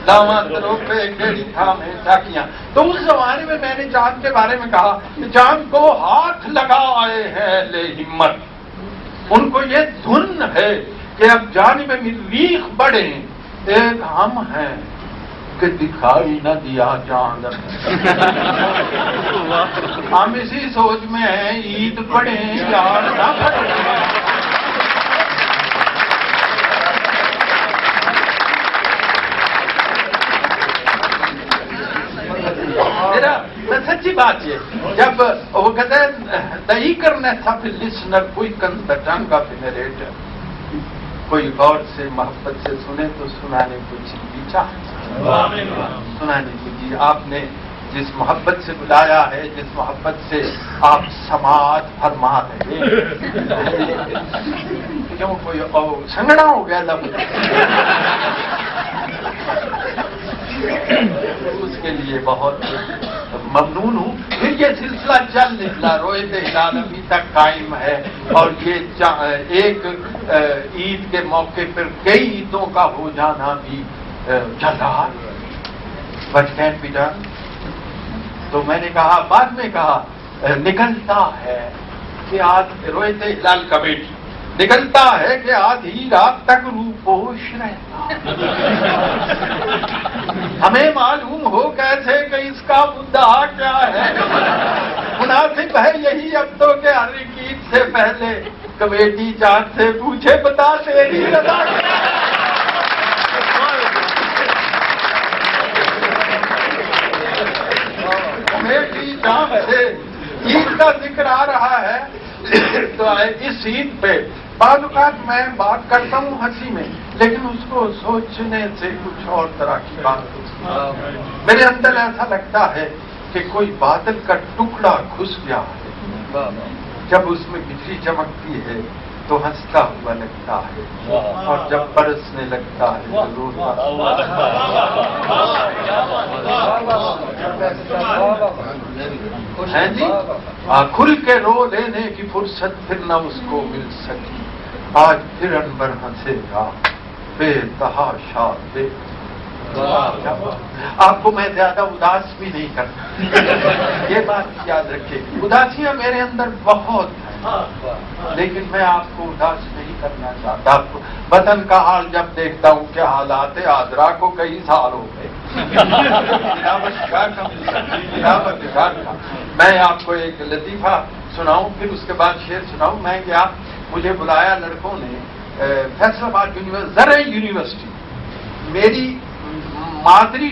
دامادروں پہ گھڑی تھامے ڈاکیاں. تو اس زمانے میں نے چاند کے بارے میں کہا کہ چاند کو ہاتھ لگا آئے ہیں لے ہمت. ان کو یہ دھن ہے کہ اب جانب مریخ بڑھے، ایک ہم ہیں کہ دکھائی نہ دیا چاند. ہم اسی سوچ میں ہیں عید پڑھیں یار نہ پڑھیں. سچی بات یہ جب وہ کہتے ہیں دہی کرنے تھا پھر لسنر کوئی کنٹن کا فنریٹ، کوئی غور سے محبت سے سنے تو سنانے کو جی چاہ سنانے کو جی. آپ نے جس محبت سے بلایا ہے، جس محبت سے آپ سماعت فرما رہے کیوں کوئی سنگڑا ہو گیا لب اس کے لیے بہت ممنون ہوں. پھر یہ سلسلہ چل نکلا، رویت ہلال ابھی تک قائم ہے، اور یہ ایک عید کے موقع پر کئی عیدوں کا ہو جانا بھی چل رہا. But can't be done. تو میں نے کہا، بعد میں کہا، نکلتا ہے کہ آج رویت ہلال کمیٹی نکلتا ہے کہ آدھی رات تک روپوش رہتا. ہمیں معلوم ہو کیسے کہ اس کا مدعا کیا ہے. مناسب ہے یہی اب تو کہ ہر ایک عید سے پہلے کمیٹی چاند سے پوچھے بتا تیری رضا. کمیٹی چاند سے عید کا ذکر آ رہا ہے. تو اس عید پہ بعض اوقات میں بات کرتا ہوں ہنسی میں، لیکن اس کو سوچنے سے کچھ اور طرح کی بات ہوتی ہے. میرے اندر ایسا لگتا ہے کہ کوئی بادل کا ٹکڑا گھس گیا ہے، جب اس میں بجلی چمکتی ہے تو ہنستا ہوا لگتا ہے، اور جب برسنے لگتا ہے تو روتا. ہے جی، کھل کے رو لینے کی فرصت پھر نہ اس کو مل سکی. آج پھر انبر ہنسے گا بے تحاشا بے. آپ کو میں زیادہ اداس بھی نہیں کرتا، یہ بات یاد رکھے. اداسیاں میرے اندر بہت ہیں، لیکن میں آپ کو اداس نہیں کرنا چاہتا. وطن کا حال جب دیکھتا ہوں کہ حالات آدرا کو کئی سال ہو گئے. میں آپ کو ایک لطیفہ سناؤں، پھر اس کے بعد شعر سناؤں. میں گیا، مجھے بلایا لڑکوں نے فیصل آباد زرعی یونیورسٹی، میری مادری